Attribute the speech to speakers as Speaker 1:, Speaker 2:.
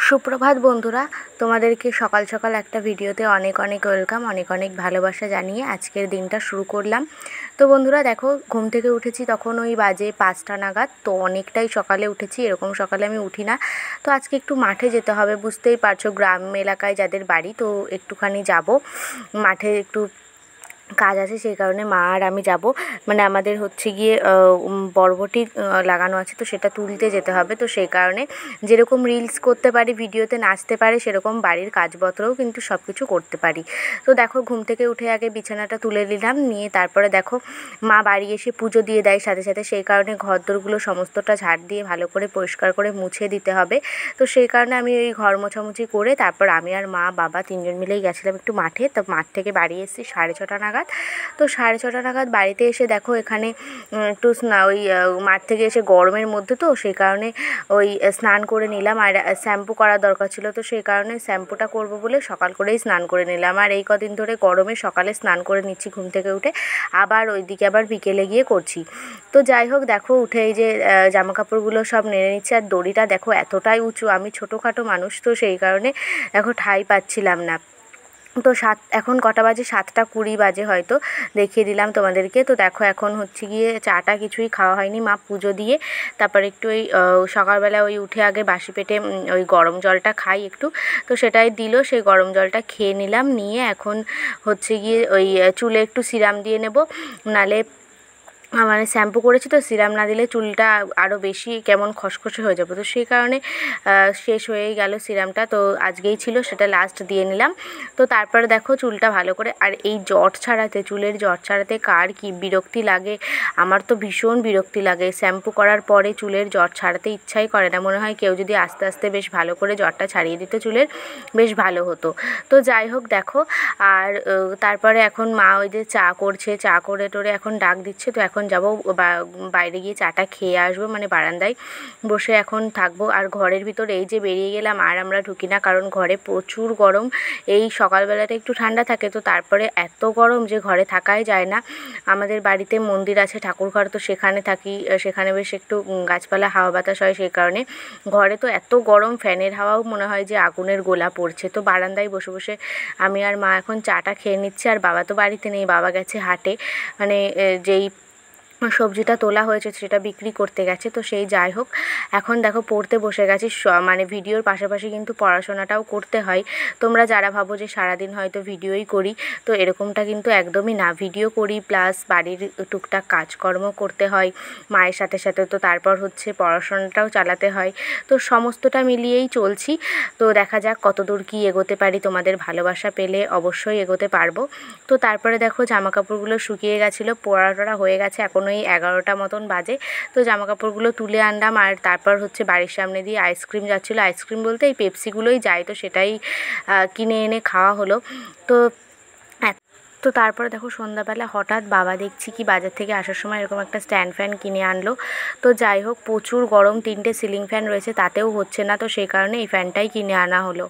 Speaker 1: সুপ্রভাত বন্ধুরা, তোমাদেরকে সকাল সকাল একটা ভিডিওতে অনেক অনেক ওয়েলকাম, অনেক অনেক ভালোবাসা জানিয়ে আজকের দিনটা শুরু করলাম। তো বন্ধুরা দেখো, ঘুম থেকে উঠেছি তখন ওই বাজে 5টা নাগাদ। তো অনেকটাই সকালে উঠেছি, এরকম সকালে আমি উঠি না। তো আজকে একটু মাঠে যেতে হবে, বুঝতেই পারছো গ্রাম এলাকায় যাদের বাড়ি, তো একটুখানি যাব মাঠে, একটু কাজ আছে, সেই কারণে মা আর আমি যাব। মানে আমাদের হচ্ছে গিয়ে বরবটি লাগানো আছে, তো সেটা তুলতে যেতে হবে। তো সেই কারণে যেরকম রিলস করতে পারি, ভিডিওতে নাচতে পারি, সেরকম বাড়ির কাজপত্রও কিন্তু সব কিছু করতে পারি। তো দেখো, ঘুম থেকে উঠে আগে বিছানাটা তুলে নিলাম, নিয়ে তারপরে দেখো মা বাড়ি এসে পুজো দিয়ে দেয় সাথে সাথে, সেই কারণে ঘরদোরগুলো সমস্তটা ঝাড় দিয়ে ভালো করে পরিষ্কার করে মুছে দিতে হবে। তো সেই কারণে আমি ওই ঘর মোছামুছি করে তারপর আমি আর মা বাবা 3জন মিলেই গেছিলাম একটু মাঠে। তো মাঠ থেকে বাড়ি এসেছি 6:30 নাগাদ। তো 6:30 নাগাদ বাড়িতে এসে দেখো এখানে একটু ওই মাঠ থেকে এসে গরমের মধ্যে, তো সেই কারণে ওই স্নান করে নিলাম। আর শ্যাম্পু করার দরকার ছিল, তো সেই কারণে শ্যাম্পুটা করব বলে সকাল করেই স্নান করে নিলাম। আর এই কদিন ধরে গরমে সকালে স্নান করে নিচ্ছি ঘুম থেকে উঠে, আবার ওইদিকে আবার বিকেলে গিয়ে করছি। তো যাই হোক, দেখো উঠে এই যে জামা কাপড়গুলো সব নেড়ে নিচ্ছে। আর দড়িটা দেখো এতটাই উঁচু, আমি ছোটোখাটো মানুষ, তো সেই কারণে দেখো ঠাঁই পাচ্ছিলাম না। তো এখন কটা বাজে, 7:20 বাজে হয়তো, দেখিয়ে দিলাম তোমাদেরকে। তো দেখো এখন হচ্ছে গিয়ে চাটা কিছুই খাওয়া হয়নি, মা পুজো দিয়ে তারপর একটু ওই সকালবেলা ওই উঠে আগে বাসি পেটে ওই গরম জলটা খাই একটু, তো সেটাই দিল, সেই গরম জলটা খেয়ে নিলাম। নিয়ে এখন হচ্ছে গিয়ে ওই চুলে একটু সিরাম দিয়ে নেব, নালে মানে শ্যাম্পু করেছি তো সিরাম না দিলে চুলটা আরও বেশি কেমন খসখসে হয়ে যাবে। তো সেই কারণে শেষ হয়েই গেল সিরামটা, তো আজকেই ছিল, সেটা লাস্ট দিয়ে নিলাম। তো তারপরে দেখো চুলটা ভালো করে, আর এই জট ছাড়াতে, চুলের জট ছাড়াতে কার কি বিরক্তি লাগে, আমার তো ভীষণ বিরক্তি লাগে। শ্যাম্পু করার পরে চুলের জট ছাড়াতে ইচ্ছাই করে না, মনে হয় কেউ যদি আস্তে আস্তে বেশ ভালো করে জটটা ছাড়িয়ে দিত চুলের, বেশ ভালো হতো। তো যাই হোক দেখো, আর তারপরে এখন মা ওই যে চা করছে, চা করে টোরে এখন ডাক দিচ্ছে। তো এখন যাব বাইরে গিয়ে চাটা খেয়ে আসবো, মানে বারান্দায় বসে এখন থাকবো। আর ঘরের ভিতরে এই যে বেরিয়ে গেলাম, আর আমরা ঢুকি না, কারণ ঘরে প্রচুর গরম। এই সকালবেলাটা একটু ঠান্ডা থাকে, তো তারপরে এত গরম যে ঘরে থাকাই যায় না। আমাদের বাড়িতে মন্দির আছে, ঠাকুরঘর, তো সেখানে থাকি, সেখানে বেশ একটু গাছপালা হাওয়া বাতাস হয়, সেই কারণে ঘরে তো এত গরম, ফ্যানের হাওয়াও মনে হয় যে আগুনের গোলা পড়ছে। তো বারান্দায় বসে বসে আমি আর মা এখন চাটা খেয়ে নিচ্ছি। আর বাবা তো বাড়িতে নেই, বাবা গেছে হাটে, মানে যেই সবজিটা তোলা হয়েছে সেটা বিক্রি করতে গেছে। তো সেই যাই হোক, এখন দেখো পড়তে বসে গেছি, মানে ভিডিওর পাশাপাশি কিন্তু পড়াশোনাটাও করতে হয়। তোমরা যারা ভাবো যে সারাদিন হয়তো ভিডিওই করি, তো এরকমটা কিন্তু একদমই না, ভিডিও করি প্লাস বাড়ির টুকটাক কাজকর্ম করতে হয় মায়ের সাথে সাথে, তো তারপর হচ্ছে পড়াশোনাটাও চালাতে হয়। তো সমস্তটা মিলিয়েই চলছি। তো দেখা যাক কতদূর কী এগোতে পারি, তোমাদের ভালোবাসা পেলে অবশ্যই এগোতে পারবো। তো তারপরে দেখো জামাকাপড়গুলো শুকিয়ে গেছিলো, পরা টরা হয়ে গেছে, এখন ওই 11টা মতন বাজে। তো জামাকাপড়গুলো তুলে আনলাম, আর তারপর হচ্ছে বাড়ির সামনে দিয়ে আইসক্রিম যাচ্ছিলো, আইসক্রিম বলতে এই পেপসিগুলোই যায়, তো সেটাই কিনে এনে খাওয়া হলো। তো তো তারপরে দেখো সন্ধ্যাবেলা হঠাৎ বাবা দেখছি কি বাজার থেকে আসার সময় এরকম একটা স্ট্যান্ড ফ্যান কিনে আনলো। তো যাই হোক, প্রচুর গরম, 3টে সিলিং ফ্যান রয়েছে, তাতেও হচ্ছে না, তো সেই কারণে এই ফ্যানটাই কিনে আনা হলো।